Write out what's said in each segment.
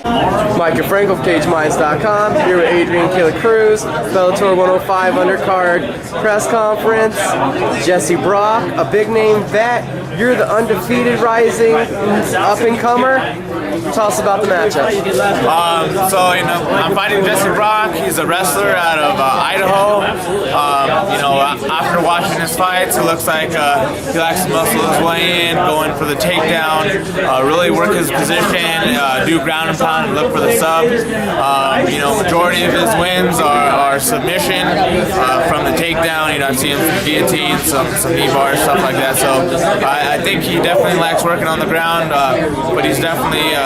Mike and Frank of CageMinds.com, here with Adrian Killa Cruz, Bellator 105 undercard press conference. Jesse Brock, a big name vet. You're the undefeated rising up-and-comer. Tell us about the matchup. I'm fighting Jesse Brock. He's a wrestler out of Idaho. After watching his fights, it looks like he likes to muscle his way in, going for the takedown, really work his position, do ground and pound, and look for the sub. Majority of his wins are submission from the takedown. I've seen him some guillotines, some knee bars, stuff like that. So I think he definitely likes working on the ground, but he's definitely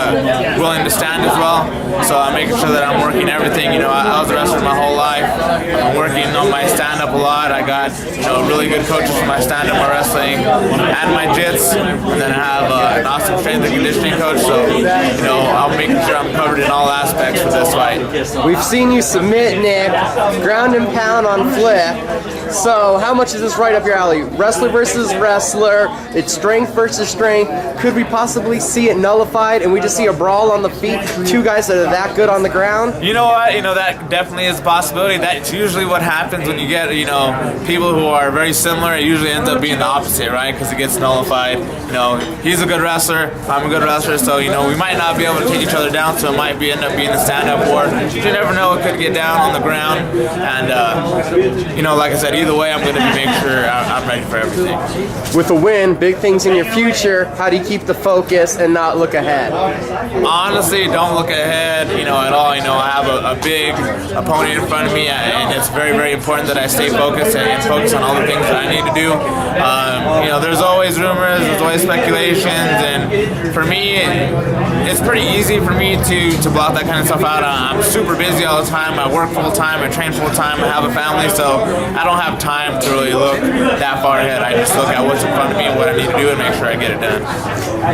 willing to stand as well. So I'm making sure that I'm working everything. I was a wrestler my whole life. I'm working on my stand-up a lot. I got really good coaches for my stand-up, my wrestling, and my jits, and then I have an awesome strength and conditioning coach. So I'm making sure I'm covered in all aspects for this fight. We've seen you submit Nick, ground and pound on Flip. So how much is this right up your alley? Wrestler versus wrestler. It's strength versus strength. Could we possibly see it nullified and we just see a brawl on the feet? Two guys that are that good on the ground? You know what? That definitely is a possibility. That's usually what happens when you get, people who are very similar. It usually ends up being the opposite, right? Because it gets nullified. He's a good wrestler. I'm a good wrestler. So, we might not be able to take each other down. So it might end up being a stand-up war. You never know. It could get down on the ground. And, like I said, either way, I'm going to make sure I'm ready for everything. With a win, big things in your future. How do you keep the focus and not look ahead? Honestly, don't look ahead, at all. I have a big opponent in front of me, and it's very, very important that I stay focused and focus on all the things that I need to do. There's always rumors, there's always speculations, and for me, it's pretty easy for me to block that kind of stuff out. I'm super busy all the time. I work full time, I train full time, I have a family, so I don't have time to really look that far ahead. I just look at what's in front of me and what I need to do and make sure I get it done.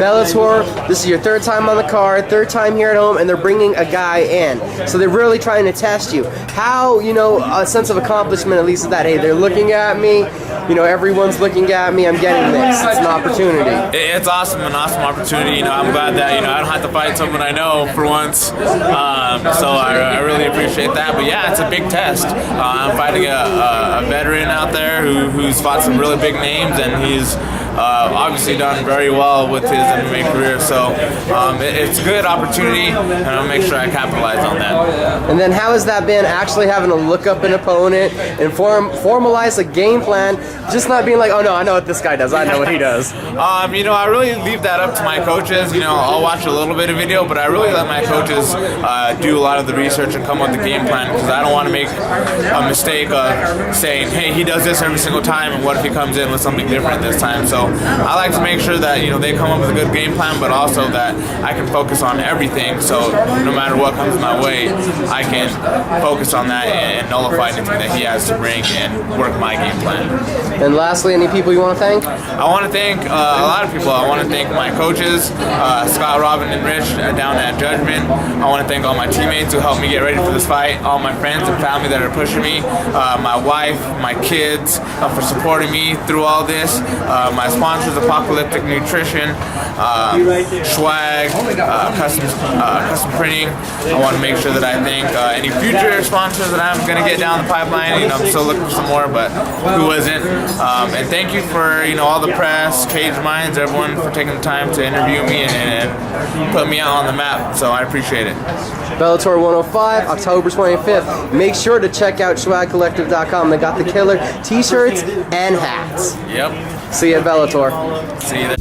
Bellator, this is your third time on the card, third time here at home, and they're bringing a guy in. So they're really trying to test you. How, a sense of accomplishment at least is that, hey, they're looking at me, everyone's looking at me, I'm getting this. It's an opportunity. It's awesome, an awesome opportunity. I'm glad that, I don't have to fight someone I know for once. So I really appreciate that. But yeah, it's a big test. I'm fighting a veteran out there who's fought some really big names, and he's obviously done very well with his MMA career, so it's a good opportunity, and I'll make sure I capitalize on that. And then how has that been, actually having to look up an opponent and formalize a game plan, just not being like, oh no, I know what this guy does, I know what he does? I really leave that up to my coaches. I'll watch a little bit of video, but I really let my coaches do a lot of the research and come up with the game plan, because I don't want to make a mistake of saying, hey, he does this every single time, and what if he comes in with something different this time? So I like to make sure that they come up with a good game plan, but also that I can focus on everything. So no matter what comes my way, I can focus on that and nullify anything that he has to bring and work my game plan. And lastly, any people you want to thank? I want to thank a lot of people. I want to thank my coaches, Scott, Robin, and Rich down at Judgement. I want to thank all my teammates who helped me get ready for this fight, all my friends and family that are pushing me, my wife, my kids for supporting me through all this, my sponsors, Apocalyptic Nutrition, Swag, custom printing. I want to make sure that I thank any future sponsors that I'm going to get down the pipeline. I'm still looking for some more, but who isn't? And thank you for all the press, Cage Minds, everyone for taking the time to interview me and put me out on the map. So I appreciate it. Bellator 105, October 25th. Make sure to check out swagcollective.com. They got the killer t-shirts and hats. Yep. See you at Bellator. See you there.